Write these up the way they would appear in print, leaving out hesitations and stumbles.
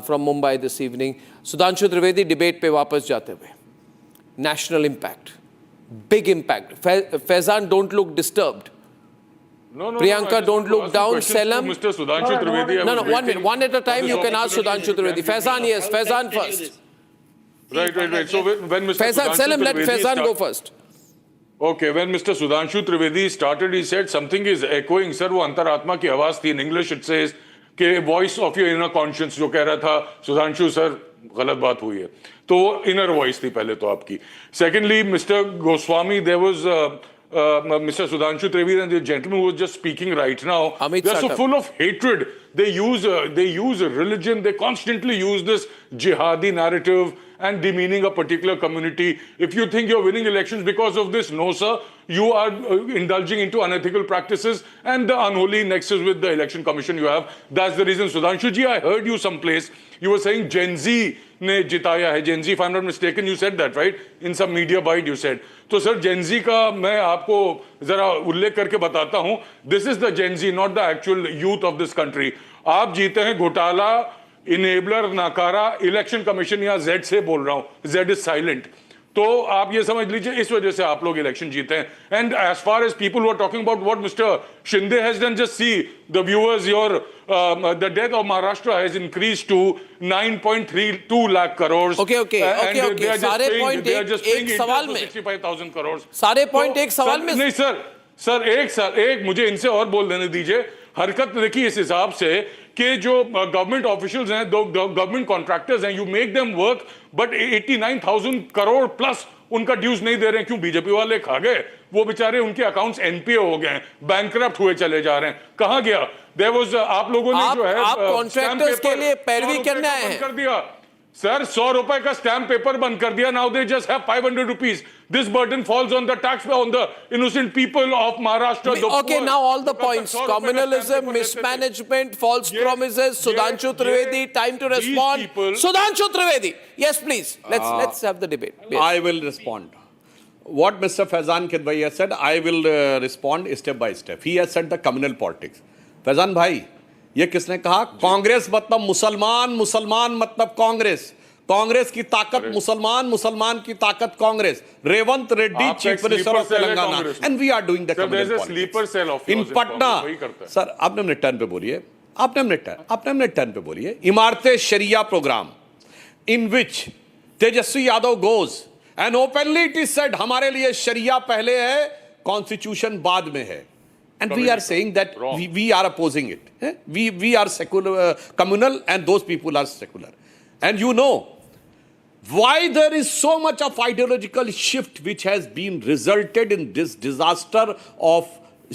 from Mumbai this evening. Sudhanshu Trivedi, debate पे वापस जाते हुए. National impact, big impact. Faizan, don't look disturbed. No, Priyanka, don't look down. Selam. Mr. Sudhanshu Trivedi. No, 1 minute. One at a time. You can ask Sudhanshu Trivedi. Faizan, yes. Faizan first. Right. So when Mr. Faizan, Selam, let Faizan go first. Okay, when Mr. Sudhanshu Trivedi started, he said something is echoing. Sir, वो अंतरात्मा की आवाज थी. In English it says कि voice of your inner conscience जो कह रहा था Sudhanshu sir गलत बात हुई है. तो वो inner voice थी पहले तो आपकी. Secondly, Mr. Goswami, there was Mr. Sudhanshu Trivedi and the gentleman who was just speaking right now. They're so full of hatred. They use religion. They constantly use this jihadi narrative and demeaning a particular community. If you think you're winning elections because of this, no sir, you are indulging into unethical practices and the unholy nexus with the election commission you have. That's the reason. Sudhanshu ji, I heard you someplace. You were saying Gen Z ने जिताया है. Gen Z, if I'm not mistaken, you said that, right? In some media bite you said. तो sir Gen Z का मैं आपको जरा उल्लेख करके बताता हूँ. This is the Gen Z, not the actual youth of this country. आप जीते हैं घोटाला, इनेबलर, नाकारा, इलेक्शन कमीशन, या Z से बोल रहा हूं, Z इज साइलेंट. तो आप ये समझ लीजिए इस वजह से आप लोग इलेक्शन जीते हैं. And as far as people who are talking about what Mr Shinde has done, just see the viewers, your the debt of Maharashtra has increased to 9.32 lakh crore. Okay सारे पॉइंट एक सवाल में 65,000 करोड़. सारे पॉइंट एक सवाल में नहीं सर एक मुझे इनसे और बोल देने दीजिए. हरकत देखिए इस हिसाब से कि जो गवर्नमेंट ऑफिशियल्स हैं, दो गवर्नमेंट कॉन्ट्रैक्टर्स हैं, you make them work but 89,000 crore plus उनका ड्यूज नहीं दे रहे हैं. क्यों? बीजेपी वाले खा गए. वो बेचारे, उनके अकाउंट्स एनपीए हो गए हैं, बैंकरप्ट हुए चले जा रहे हैं. कहां गया? देयर वाज आप लोगों ने जो है आप कॉन्ट्रैक्टर्स के लिए पैरवी करना है कर दिया सर. 100 रुपए का स्टैम्प पेपर बंद कर दिया. Now they just have 500 rupees. This burden falls on the taxpayer, on the innocent people of Maharashtra. Okay, now all the points: communalism, mismanagement, false promises. Sudhanshu Trivedi, time to respond. Sudhanshu Trivedi, yes, please. Let's have the debate. Yes. I will respond. What Mr. Faizan Kidwai has said, I will respond step by step. He has said the communal politics. Faizan भाई, ये किसने कहा? कांग्रेस मतलब मुसलमान, मुसलमान मतलब कांग्रेस, कांग्रेस की ताकत मुसलमान, मुसलमान की ताकत Congress. Revanth Reddy chief minister of Telangana, and we are doing the communal in Patna. Sir आपने मिनट टर्न पे बोलिए, आपने मिनट टर्न पे बोलिए. इमारते Sharia programme in which Tejashwi Yadav goes and openly it is said हमारे लिए शरिया पहले है, कॉन्स्टिट्यूशन बाद में है. And we are saying that we are opposing it. We are secular, communal, and those people are secular. And you know why there is so much of ideological shift which has been resulted in this disaster of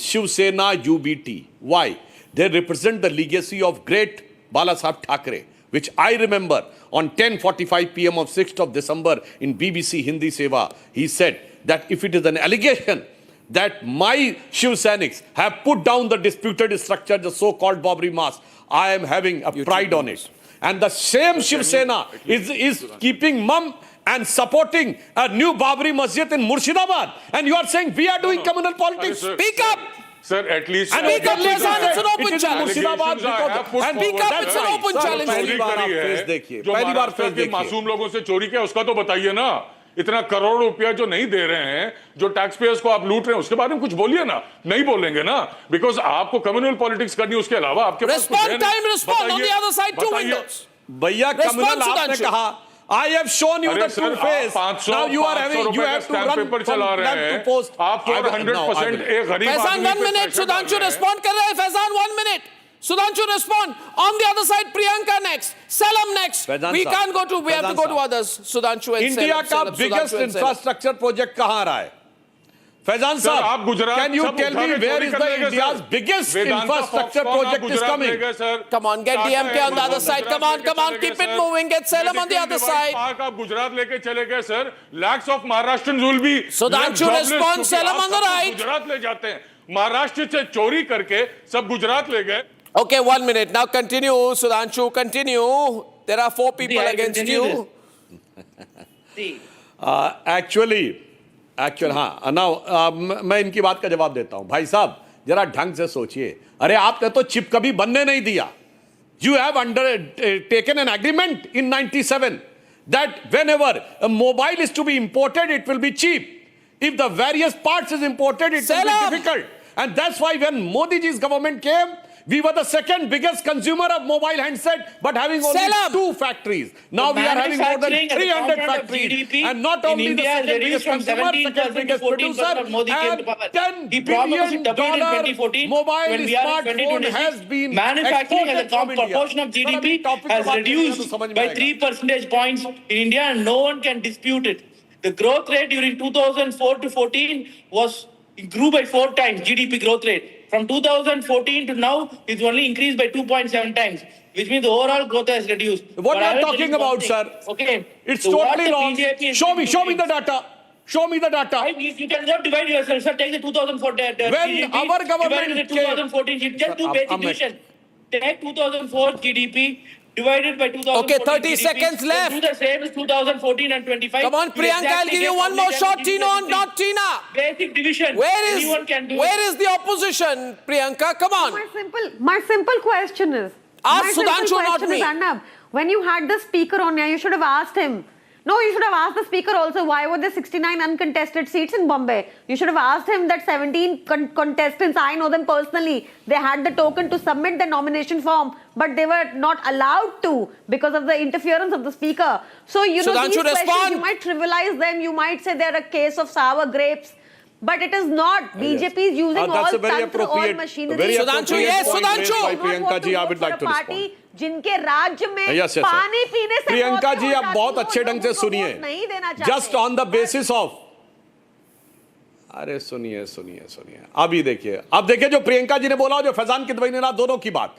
Shiv Sena UBT. Why? They represent the legacy of great Balasaheb Thackeray, which I remember on 10:45 p.m. of 6th of December in BBC Hindi Seva. He said that if it is an allegation that my Shiv Sainiks have put down the disputed structure, the so-called Babri Mosque, I am having a pride on it. And the same Shiv Sena is keeping mum and supporting a new Babri Masjid in Murshidabad. And you are saying we are doing communal politics? Speak up! Sir, at least... And speak up, Faizan, it's an open challenge. And speak up, it's an open challenge. पहली बार आप face देखिए, पहली बार face देखिए. मासूम लोगों से चोरी किया उसका तो बताइए ना. इतना करोड़ रुपया जो नहीं दे रहे हैं, जो टैक्स पेयर्स को आप लूट रहे हैं, उसके बारे में कुछ बोलिए ना. नहीं बोलेंगे ना, बिकॉज आपको कम्युनल पॉलिटिक्स करनी है. उसके अलावा आपके पास respond on the other side, two windows. भैया कम्युनल आपने कहा, I have shown you the true face. Now you are having, you have to run paper चला रहे हैं. आप 100% एक गरीब Faizan, 1 minute. Sudhanshu respond कर रहे हैं. Faizan, 1 minute. Sudhanshu respond. On the other side, Priyanka next. Salam next. We can't go to, we have to go to others. Sudhanshu and India का biggest infrastructure project कहाँ रहा है? Faizan साहब, can you tell me where is the India's biggest infrastructure project is coming? Come on, get DMK on the other side. Come on, keep it moving. Get Salam on the other side. आप गुजरात लेके चले गए sir. Lakhs of Maharashtrians will be. Sudhanshu respond. Salam on the right. Gujarat ले जाते हैं. महाराष्ट्र से चोरी करके सब गुजरात ले गए. Okay, 1 minute. Now continue, Sudhanshu, continue. There are 4 people against you. Actually, हाँ, now मैं इनकी बात का जवाब देता हूं. भाई साहब, जरा ढंग से सोचिए. अरे आपने तो चिप कभी बनने नहीं दिया. You have taken an agreement in 97 that whenever a mobile is to be imported, it will be cheap. If the various parts is imported, it will be difficult. And that's why when Modi ji's government came, we were the second biggest consumer of mobile handset, but having only 2 factories. Now we are having more than 300 factories. And not only the second biggest consumer, second biggest producer, and $10 billion mobile smartphone has been manufacturing as a exported from proportion of India. GDP has reduced by 3 percentage points in India, and no one can dispute it. The growth rate during 2004 to 14 grew by 4 times GDP growth rate. From 2014 to now, it's only increased by 2.7 times, which means the overall growth has reduced. What But are I you will talking tell you one about, thing. sir? Okay. It's So what totally the wrong. BJP is Show me doing the is- data. Show me the data. You cannot divide yourself, sir. Take the 2014 When GDP, our government divided by 2014 GDP. Just do Sir, basic I'm- division. Take 2004 GDP divided by 2014 Okay, 30 GDP. seconds Then left. Do the same as 2014 and 25. Come on, You Priyanka, I'll exactly give you get one more how shot. many Tina, GDP. not Tina. Basic division. Where Anyone can do where it. is the opposition, Priyanka? Come on. My simple question is. Ask my simple Sudhanshu, not question is, me. Arnab, when you had the speaker on here, you should have asked him. No, you should have asked the speaker also why were there 69 uncontested seats in Bombay. You should have asked him that 17 contestants, I know them personally, they had the token to submit the nomination form, but they were not allowed to because of the interference of the speaker. So, you know, Sudhanshu, these questions, respond. you might trivialize them, you might say they're a case of sour grapes. But it is not. BJP is using all that's a very tantra, all appropriate- machinery. very Sudhanshu, yes, appropriate point Sudhanshu. raised by Priyanka ji, I would like to respond. जिनके राज्य में Yes, yes, पानी sir. पीने से प्रियंका मौतें जी हो आप जाती बहुत हैं, अच्छे वो ढंग से लोगों को सुनिए वोट नहीं देना चाहते। Just on the basis of अरे सुनिए सुनिए सुनिए अभी देखिए अब देखिए जो प्रियंका जी ने बोला जो फैजान किदवई ने कहा दोनों की बात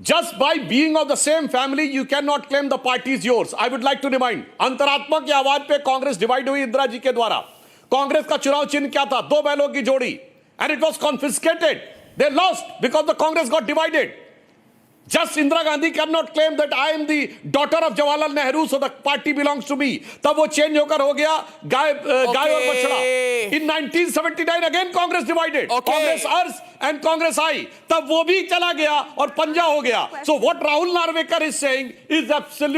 just by being of the same family you can not claim the party is yours I would like to remind अंतरात्मा की आवाज पे कांग्रेस डिवाइड हुई इंदिरा जी के द्वारा कांग्रेस का चुनाव चिन्ह क्या था 2 बैलों की जोड़ी and it was confiscated they lost because the Congress got divided Just Indira Gandhi cannot claim that I am the daughter of Jawaharlal Nehru, so the party belongs to me. तब वो चेंज होकर हो गया गाय और बछड़ा. In 1979 again Congress divided. Okay. Congress Ars and Congress I. तब वो भी चला गया और पंजा हो गया. So what Rahul Narvekar is saying is absolute.